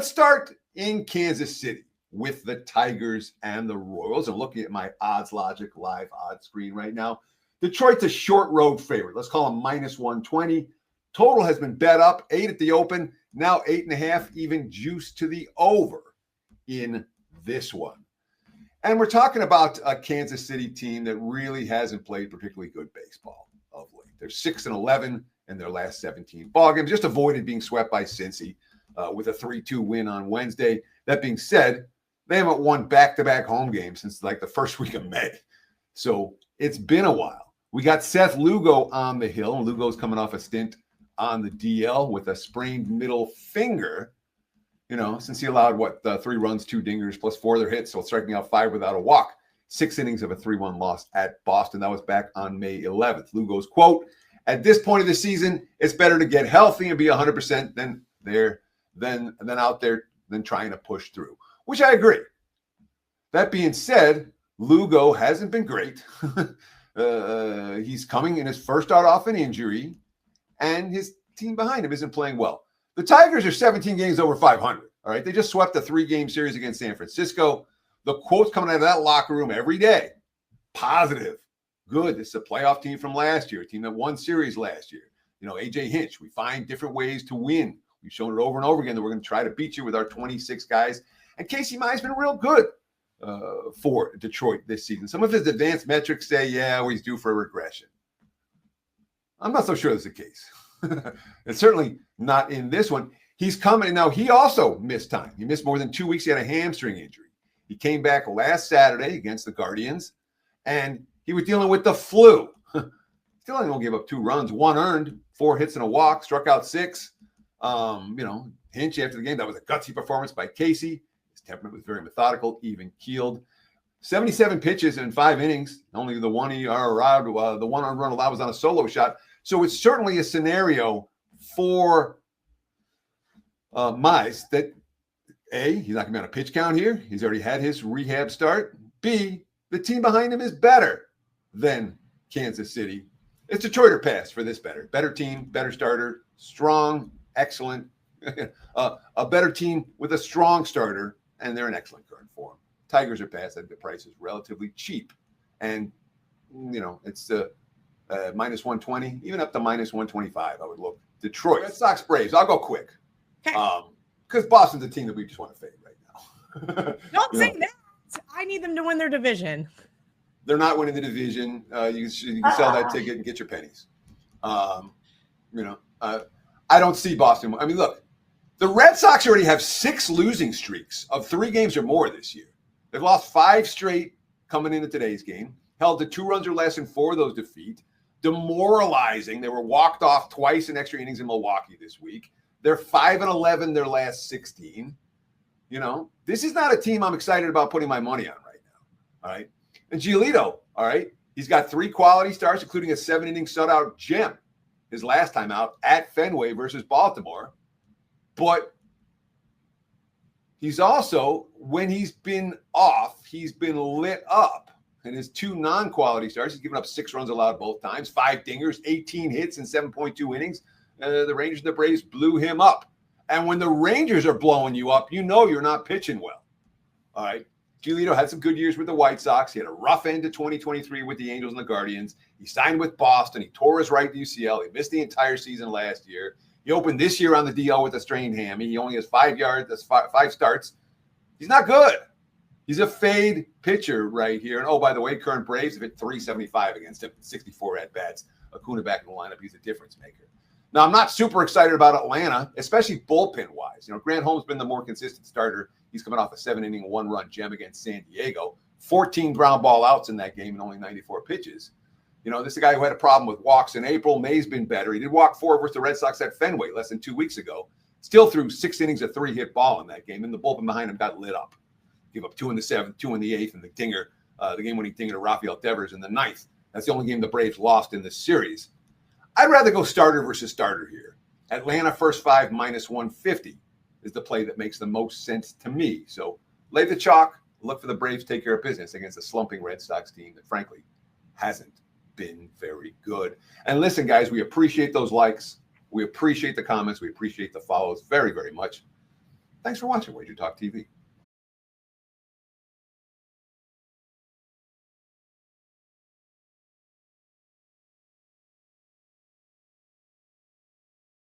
Let's start in Kansas City with the Tigers and the Royals. I'm looking at my Odds Logic live odds screen right now. Detroit's a short road favorite. Let's call them minus 120. Total has been bet up, 8 at the open, now 8.5, even juice to the over in this one. And we're talking about a Kansas City team that really hasn't played particularly good baseball of late. They're 6-11 in their last 17 ball games, just avoided being swept by Cincy with a 3-2 win on Wednesday. That being said, they haven't won back-to-back home games since like the first week of May. So it's been a while. We got Seth Lugo on the hill, and Lugo's coming off a stint on the DL with a sprained middle finger. You know, since he allowed, 3 runs, 2 dingers, plus 4 other hits, so striking out 5 without a walk. 6 innings of a 3-1 loss at Boston. That was back on May 11th. Lugo's quote, "At this point of the season, it's better to get healthy and be 100% than out there than trying to push through," which I agree. That being said, Lugo hasn't been great. He's coming in his first start off an injury, and his team behind him isn't playing well. The Tigers are 17 games over 500, all right? They just swept a 3-game series against San Francisco. The quotes coming out of that locker room every day, positive, good. This is a playoff team from last year, a team that won series last year. You know, A.J. Hinch, we find different ways to win. We've shown it over and over again that we're going to try to beat you with our 26 guys. And Casey Mize has been real good for Detroit this season. Some of his advanced metrics say, well, he's due for a regression. I'm not so sure that's the case. It's certainly not in this one. He's coming. Now, he also missed time. He missed more than 2 weeks. He had a hamstring injury. He came back last Saturday against the Guardians, and he was dealing with the flu. Still only gave up 2 runs, 1 earned, 4 hits and a walk, struck out 6. Hinch after the game, that was a gutsy performance by Casey. His temperament was very methodical, even keeled. 77 pitches in 5 innings. Only the one the one run allowed was on a solo shot. So it's certainly a scenario for Mize that A, he's not going to be on a pitch count here. He's already had his rehab start. B, the team behind him is better than Kansas City. It's Detroit or pass for this better. Better team, better starter, strong, excellent. A better team with a strong starter, and they're in excellent current form. Tigers are pass. I think the price is relatively cheap. And, it's minus 120, even up to minus 125, I would look. Detroit. Red Sox, Braves. I'll go quick. Because Boston's a team that we just want to fade right now. Don't say that. I need them to win their division. They're not winning the division. You can sell that ticket and get your pennies. I don't see Boston. I mean, look, the Red Sox already have 6 losing streaks of 3 games or more this year. They've lost 5 straight coming into today's game, held to 2 runs or less in 4 of those defeats. Demoralizing. They were walked off twice in extra innings in Milwaukee this week. They're 5-11 their last 16. This is not a team I'm excited about putting my money on right now. All right. And Giolito, all right, he's got 3 quality starts, including a 7-inning shutout gem his last time out at Fenway versus Baltimore. But he's also, when he's been off, he's been lit up. In his 2 non-quality starts, he's given up 6 runs allowed both times, 5 dingers, 18 hits in 7.2 innings. The Rangers and the Braves blew him up. And when the Rangers are blowing you up, you're not pitching well. All right. Giolito had some good years with the White Sox. He had a rough end to 2023 with the Angels and the Guardians. He signed with Boston. He tore his right UCL. He missed the entire season last year. He opened this year on the DL with a strained hammy. He only has 5 yards. That's 5 starts. He's not good. He's a fade pitcher right here. And, by the way, current Braves have hit 375 against him, 64 at-bats. Acuna back in the lineup. He's a difference maker. Now, I'm not super excited about Atlanta, especially bullpen-wise. Grant Holmes has been the more consistent starter. He's coming off a 7-inning, 1-run gem against San Diego. 14 ground ball outs in that game and only 94 pitches. This is a guy who had a problem with walks in April. May's been better. He did walk 4 versus the Red Sox at Fenway less than 2 weeks ago. Still threw 6 innings of 3-hit ball in that game, and the bullpen behind him got lit up. Gave up 2 in the 7th, 2 in the 8th, and the dinger, the game-winning dinger to Rafael Devers in the 9th. That's the only game the Braves lost in this series. I'd rather go starter versus starter here. Atlanta first 5 minus 150 is the play that makes the most sense to me. So lay the chalk, look for the Braves to take care of business against a slumping Red Sox team that, frankly, hasn't been very good. And listen, guys, we appreciate those likes. We appreciate the comments. We appreciate the follows very, very much. Thanks for watching WagerTalk TV.